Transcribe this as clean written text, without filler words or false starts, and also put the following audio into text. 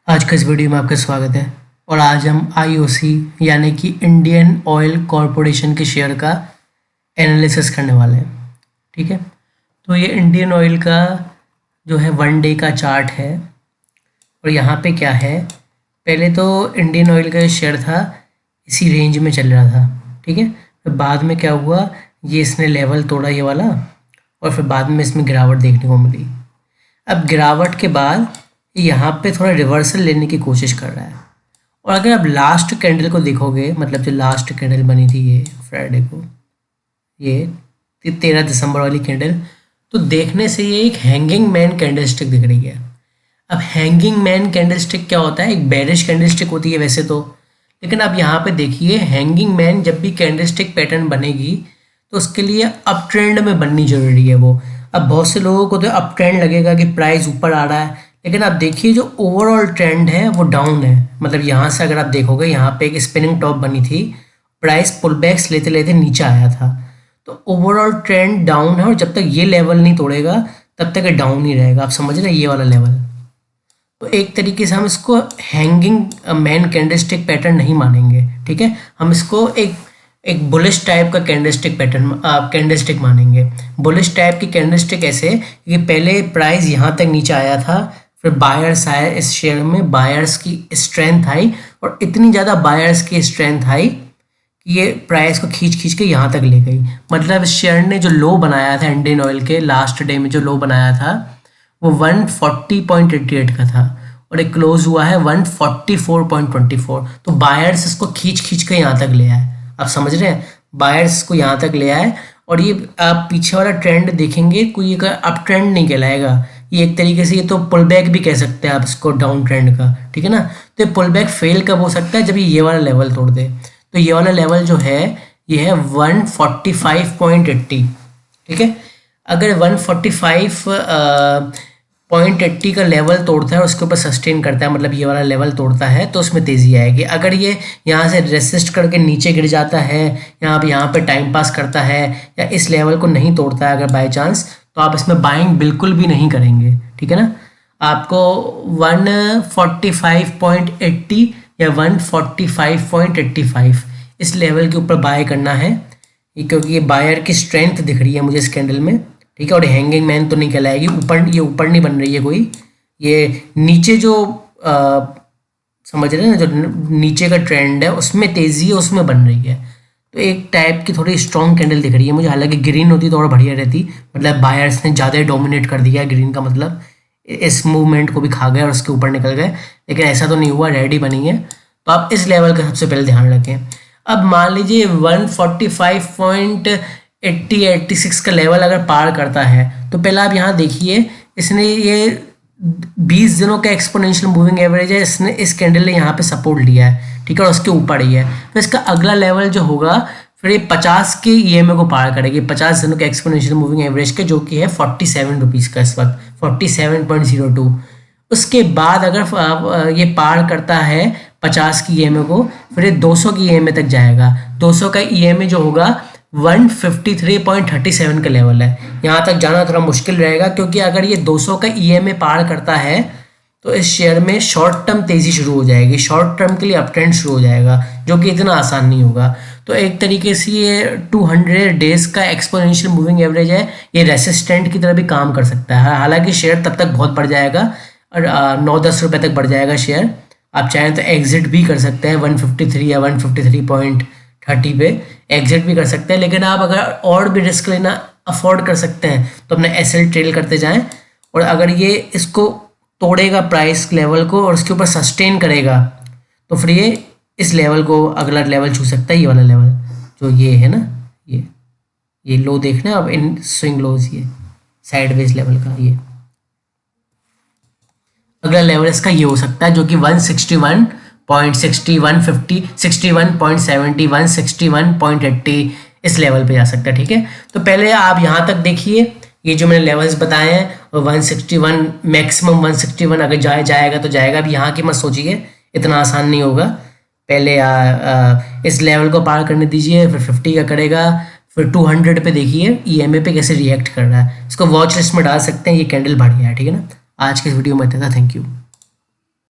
आज का इस वीडियो में आपका स्वागत है। और आज हम आईओसी यानी कि इंडियन ऑयल कॉरपोरेशन के शेयर का एनालिसिस करने वाले हैं। ठीक है, तो ये इंडियन ऑयल का जो है 1 डे का चार्ट है। और यहाँ पे क्या है, पहले तो इंडियन ऑयल का शेयर था इसी रेंज में चल रहा था। ठीक है, फिर बाद में क्या हुआ, ये इसने लेवल तोड़ा ये वाला, और फिर बाद में इसमें गिरावट देखने को मिली। अब गिरावट के बाद यहाँ पे थोड़ा रिवर्सल लेने की कोशिश कर रहा है। और अगर आप लास्ट कैंडल को देखोगे, मतलब जो लास्ट कैंडल बनी थी ये फ्राइडे को, ये 13 दिसंबर वाली कैंडल, तो देखने से ये एक हैंगिंग मैन कैंडलस्टिक दिख रही है। अब हैंगिंग मैन कैंडलस्टिक क्या होता है, एक बेरिश कैंडलस्टिक होती है वैसे तो, लेकिन अब यहाँ पे देखिए हैंगिंग मैन जब भी कैंडलस्टिक पैटर्न बनेगी तो उसके लिए अप ट्रेंड में बननी जरूरी है वो। अब बहुत से लोगों को तो अप ट्रेंड लगेगा कि प्राइस ऊपर आ रहा है, लेकिन आप देखिए जो ओवरऑल ट्रेंड है वो डाउन है। मतलब यहाँ से अगर आप देखोगे, यहाँ पे एक स्पिनिंग टॉप बनी थी, प्राइस पुल बैक्स लेते लेते नीचे आया था, तो ओवरऑल ट्रेंड डाउन है। और जब तक ये लेवल नहीं तोड़ेगा तब तक ये डाउन ही रहेगा। आप समझ रहे हैं, ये वाला लेवल। तो एक तरीके से हम इसको हैंगिंग मैन कैंडलस्टिक पैटर्न नहीं मानेंगे। ठीक है, हम इसको एक बुलिश टाइप का कैंडलस्टिक पैटर्न कैंडलस्टिक मानेंगे। बुलिश टाइप की कैंडलस्टिक ऐसे कि पहले प्राइस यहाँ तक नीचे आया था, फिर बायर्स आए इस शेयर में, बायर्स की स्ट्रेंथ आई, और इतनी ज़्यादा बायर्स की स्ट्रेंथ आई कि ये प्राइस को खींच खींच के यहाँ तक ले गई। मतलब इस शेयर ने जो लो बनाया था इंडियन ऑयल के लास्ट डे में, जो लो बनाया था वो 140.88 का था, और एक क्लोज हुआ है 144.24। तो बायर्स इसको खींच खींच के यहाँ तक ले आए। आप समझ रहे हैं, बायर्स को यहाँ तक ले आए। और ये आप पीछे वाला ट्रेंड देखेंगे, कोई अप ट्रेंड नहीं कहलाएगा ये। एक तरीके से ये तो पुल बैक भी कह सकते हैं आप इसको, डाउन ट्रेंड का। ठीक है ना, तो ये पुल बैक फेल कब हो सकता है, जब ये वाला लेवल तोड़ दे। तो ये वाला लेवल जो है ये है 145.80। ठीक है, अगर 145.80 का लेवल तोड़ता है और उसके ऊपर सस्टेन करता है, मतलब ये वाला लेवल तोड़ता है, तो उसमें तेज़ी आएगी। अगर ये यहाँ से रेसिस्ट करके नीचे गिर जाता है, यहाँ पे टाइम पास करता है, या इस लेवल को नहीं तोड़ता है अगर बाय चांस, तो आप इसमें बाइंग बिल्कुल भी नहीं करेंगे। ठीक है ना, आपको 145.80 या 145.85 इस लेवल के ऊपर बाय करना है, क्योंकि ये बायर की स्ट्रेंथ दिख रही है मुझे इस कैंडल में। ठीक है, और हैंगिंग मैन तो नहीं कहलाएगी। ये ऊपर नहीं बन रही है कोई, ये नीचे जो समझ रहे हैं ना, जो नीचे का ट्रेंड है उसमें तेज़ी है, उसमें बन रही है। तो एक टाइप की थोड़ी स्ट्रॉन्ग कैंडल दिख रही है मुझे। हालांकि ग्रीन होती तो और बढ़िया रहती, मतलब बायर्स ने ज़्यादा डोमिनेट कर दिया ग्रीन का, मतलब इस मूवमेंट को भी खा गए और उसके ऊपर निकल गए, लेकिन ऐसा तो नहीं हुआ, रेडी बनी है। तो आप इस लेवल का सबसे पहले ध्यान रखें। अब मान लीजिए 145.80-86 का लेवल अगर पार करता है, तो पहले आप यहाँ देखिए, इसने ये 20 दिनों का एक्सपोनेंशियल मूविंग एवरेज है, इसने इस कैंडल ने यहाँ पे सपोर्ट लिया है। ठीक है, और उसके ऊपर ही है। तो इसका अगला लेवल जो होगा, फिर ये 50 के ईएमए को पार करेगी, 50 दिनों के एक्सपोनेंशियल मूविंग एवरेज के, जो कि है 47 रुपीज़ का इस वक्त, 47.02। उसके बाद अगर ये पार करता है 50 की ईएमए को, फिर ये 200 की ईएमए तक जाएगा। 200 का ईएमए जो होगा 153.37 का लेवल है। यहाँ तक जाना थोड़ा मुश्किल रहेगा, क्योंकि अगर ये 200 का ईएमए पार करता है तो इस शेयर में शॉर्ट टर्म तेज़ी शुरू हो जाएगी, शॉर्ट टर्म के लिए अप ट्रेंड शुरू हो जाएगा, जो कि इतना आसान नहीं होगा। तो एक तरीके से ये 200 डेज का एक्सपोनेंशियल मूविंग एवरेज है, ये रेसिस्टेंट की तरह भी काम कर सकता है। हालांकि शेयर तब तक बहुत बढ़ जाएगा, और 9-10 रुपये तक बढ़ जाएगा शेयर। आप चाहें तो एग्जिट भी कर सकते हैं 153 या 153.30 पे एग्जिट भी कर सकते हैं। लेकिन आप अगर और भी रिस्क लेना अफोर्ड कर सकते हैं तो अपने एसएल ट्रेल करते जाएं। और अगर ये इसको तोड़ेगा प्राइस लेवल को और उसके ऊपर सस्टेन करेगा, तो फिर ये इस लेवल को, अगला लेवल छू सकता है, ये वाला लेवल जो ये है ना, ये लो देखना अब, इन स्विंग लोज, ये साइडवेज लेवल का, ये अगला लेवल इसका ये हो सकता है, जो कि 161.60, 150, 61.70, 161.80 इस लेवल पे जा सकता है। ठीक है, तो पहले आप यहाँ तक देखिए, ये जो मैंने लेवल्स बताए हैं, 161 मैक्सिमम 161 अगर जाएगा तो जाएगा। अब यहाँ की मत सोचिए, इतना आसान नहीं होगा। पहले इस लेवल को पार करने दीजिए, फिर 50 का करेगा, फिर 200 पे देखिए ईएमए पे कैसे रिएक्ट कर रहा है। इसको वॉच लिस्ट में डाल सकते हैं, ये कैंडल बढ़िया है। ठीक है ना, आज के इस वीडियो में इतना था। Thank you.